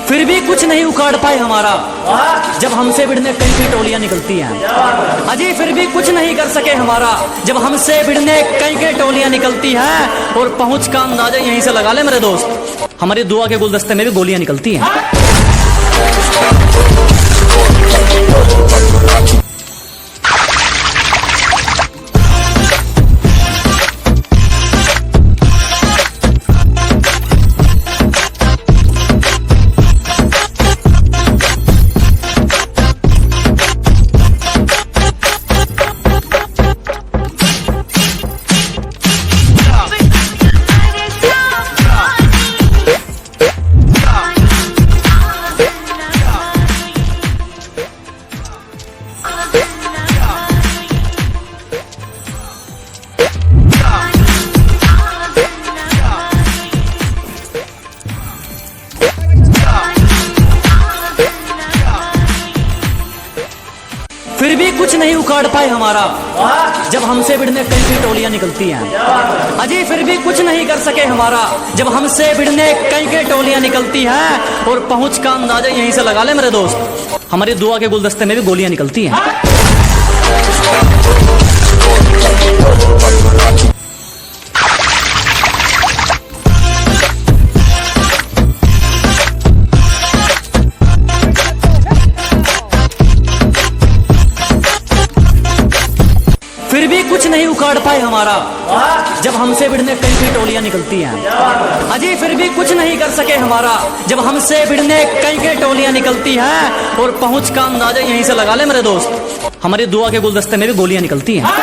फिर भी कुछ नहीं उखाड़ पाए हमारा, जब हमसे भिड़ने कई कई टोलियां निकलती हैं। अजी फिर भी कुछ नहीं कर सके हमारा, जब हमसे भिड़ने कई कई टोलियां निकलती हैं। और पहुंच का अंदाजा यहीं से लगा ले मेरे दोस्त, हमारी दुआ के गुलदस्ते में भी गोलियां निकलती हैं। फिर भी कुछ नहीं उखाड़ पाए हमारा, जब हमसे भिड़ने कई कई टोलियां निकलती हैं। अजी फिर भी कुछ नहीं कर सके हमारा, जब हमसे भिड़ने कई कई टोलियां निकलती हैं। और पहुंच का अंदाजा यहीं से लगा ले मेरे दोस्त, हमारी दुआ के गुलदस्ते में भी गोलियां निकलती हैं। फिर भी कुछ नहीं उखाड़ पाए हमारा, जब हमसे भिड़ने कई कई टोलियां निकलती हैं। अजी फिर भी कुछ नहीं कर सके हमारा, जब हमसे भिड़ने कई कई टोलियां निकलती हैं। और पहुंच का अंदाजा यहीं से लगा ले मेरे दोस्त, हमारी दुआ के गुलदस्ते में भी गोलियां निकलती हैं।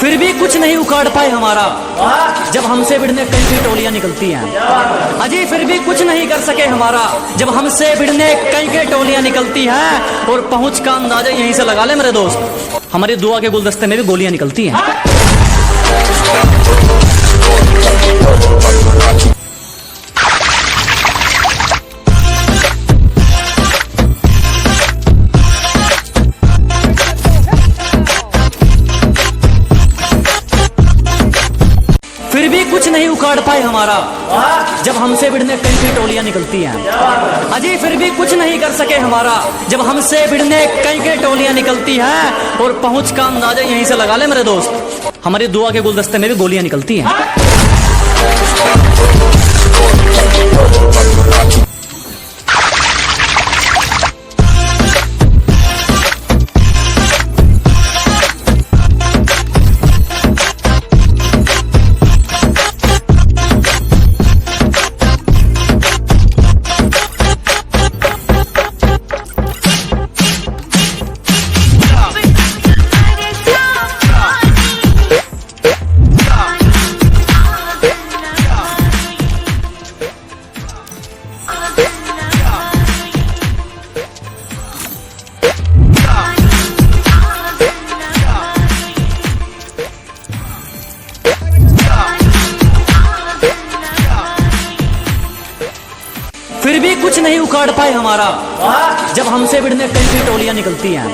फिर भी कुछ नहीं उखाड़ पाए हमारा, जब हमसे भिड़ने कई कई टोलियां निकलती हैं। अजी फिर भी कुछ नहीं कर सके हमारा, जब हमसे भिड़ने कई कई टोलियां निकलती हैं। और पहुंच का अंदाजा यहीं से लगा ले मेरे दोस्त, हमारी दुआ के गुलदस्ते में भी गोलियां निकलती हैं। फिर भी कुछ नहीं उखाड़ पाए हमारा, जब हमसे भिड़ने कई कई टोलियां निकलती हैं। अजी फिर भी कुछ नहीं कर सके हमारा, जब हमसे भिड़ने कई कई टोलियां निकलती हैं। और पहुंच का अंदाजा यहीं से लगा ले मेरे दोस्त, हमारी दुआ के गुलदस्ते में भी गोलियां निकलती हैं। फिर भी कुछ नहीं उखाड़ पाए हमारा, जब हमसे भिड़ने कई कई टोलियां निकलती हैं।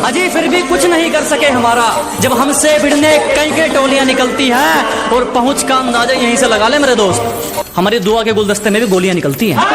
अजी फिर भी कुछ नहीं कर सके हमारा, जब हमसे भिड़ने कई कई टोलियां निकलती हैं। और पहुंच का अंदाजा यहीं से लगा ले मेरे दोस्त, हमारी दुआ के गुलदस्ते में भी गोलियां निकलती हैं।